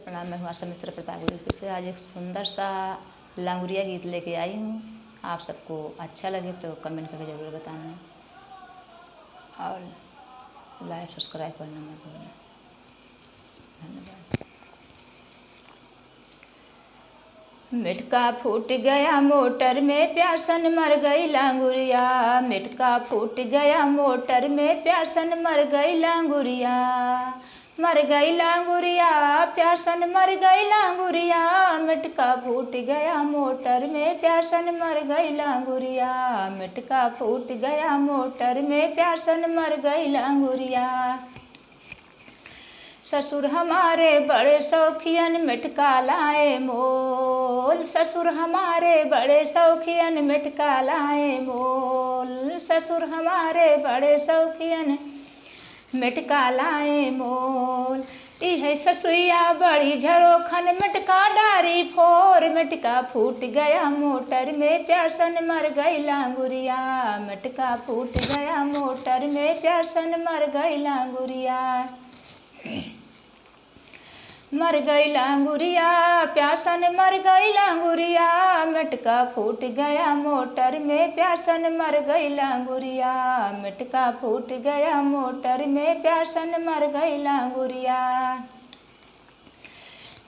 प्रणाम। मैं हूँ आशा मिश्रा प्रतापगढ़ फिर से आज एक सुंदर सा लांगुरिया गीत लेके आई हूँ। आप सबको अच्छा लगे तो कमेंट करके ज़रूर बताना और लाइक सब्सक्राइब करना मत भूलना। धन्यवाद। मिटका फूट गया मोटर में प्यासन मर गई लांगुरिया। मिटका फूट गया मोटर में प्यासन मर गई लांगुरिया। मर गई लांगुरिया प्यासन मर गई लांगुरिया। मिटका फूट गया मोटर में प्यासन मर गई लांगुरिया। मिटका फूट गया मोटर में प्यासन मर गई लांगुरिया। ससुर हमारे बड़े शौकियन मिटका लाए मोल। ससुर हमारे बड़े शौकियन मिटका लाए मोल। ससुर हमारे बड़े शौकियन मिटका लाए मोल। इह ससुइया बड़ी झरोखन मिटका डारी फोर। मिटका फूट गया मोटर में प्यासन मर गई लांगुरिया। मिटका फूट गया मोटर में प्यासन मर गई लांगुरिया। मर गई लांगुरिया प्यासन मर गई लांगुरिया। मिटका फूट गया मोटर में प्यासन मर गई लांगुरिया। मिटका फूट गया मोटर में प्यासन मर गई लांगुरिया।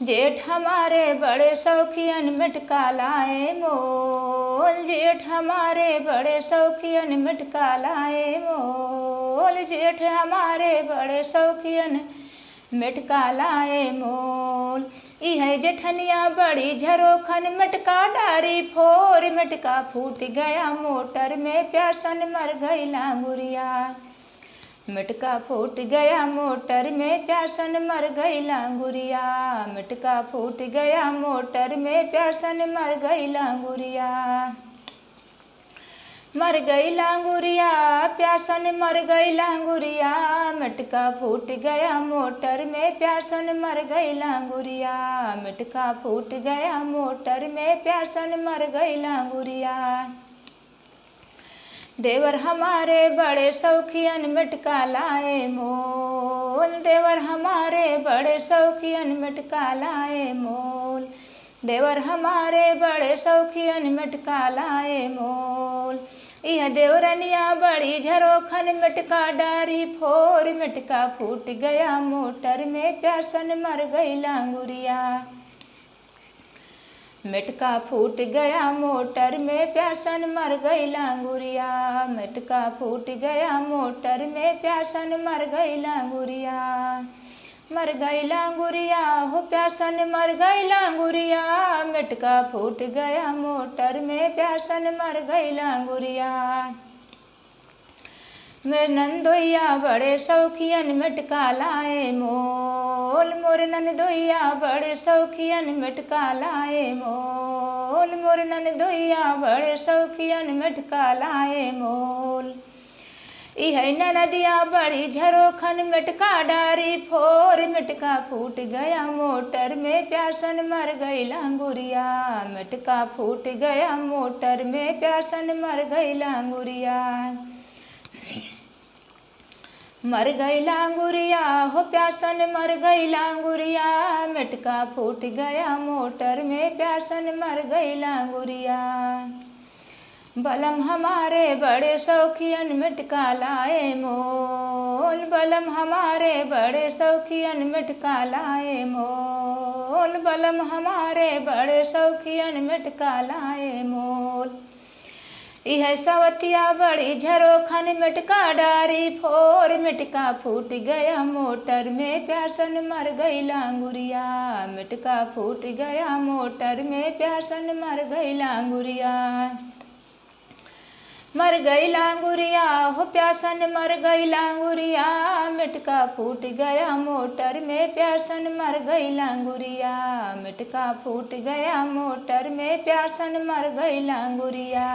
जेठ हमारे बड़े शौकियन मिटका लाए मोल। जेठ हमारे बड़े शौकियन मिटका लाए मोल। जेठ हमारे बड़े शौकियन मिटका लाए मोल। इह जेठनिया बड़ी झरोखन मिटका डारी फोर। मिटका फूट गया मोटर में प्यासन मर गई लांगुरिया। मिटका फूट गया मोटर में प्यासन मर गई लांगुरिया। मिटका फूट गया मोटर में प्यासन मर गई लांगुरिया। मर गई लांगुरिया प्यासन मर गई लांगुरिया। मिटका फूट गया मोटर में प्यासन मर गई लांगुरिया। मिटका फूट गया मोटर में प्यासन मर गई लांगुरिया। देवर हमारे बड़े शौकियन मिटका लाए मोल। देवर हमारे बड़े शौकियन मिटका लाए मोल। देवर हमारे बड़े शौकियन मिटका लाए मोल। यह देवरनिया बड़ी झरोखन मिटका डारी फोर। मिटका फूट गया मोटर में प्यासन मर गई लांगुरिया। मिटका फूट गया मोटर में प्यासन मर गई लांगुरिया। मिटका फूट गया मोटर में प्यासन मर गई लांगुरिया। मर गई लांगुरिया हो प्यासन मर गई लांगुरिया। मिटका फूट गया मोटर में प्यासन मर गई लांगुरिया। मेरे नंदोइया बड़े शौकियन मिटका लाए मोल। मोर नंदोइया बड़े शौकियन मिटका लाए मोल। मोर नंदोइया बड़े शौकियन मिटका लाए मोल। इह नदिया बड़ी झरोखन मिटका डारी फोर। मिटका फूट गया मोटर में प्यासन मर गई लांगुरिया। मिटका फूट गया मोटर में प्यासन मर गई लांगुरिया। मर गई लांगुरिया हो प्यासन मर गई लांगुरिया। मिटका फूट गया मोटर में प्यासन मर गई लांगुरिया। बलम हमारे बड़े शौकियन मिटका लाए मोल। बलम हमारे बड़े शौकियन मिटका लाए मोल। बलम हमारे बड़े शौकियन मिटका लाए मोल। यह सवतिया बड़ी झरोखन मिटका डारी फोर। मिटका फूट गया मोटर में प्यासन मर गई लांगुरिया। मिटका फूट गया मोटर में प्यासन मर गई लांगुरिया। मर गई लांगुरिया हो प्यासन मर गई लांगुरिया। मिटका फूट गया मोटर में प्यासन मर गई लांगुरिया। मिटका फूट गया मोटर में प्यासन मर गई लांगुरिया।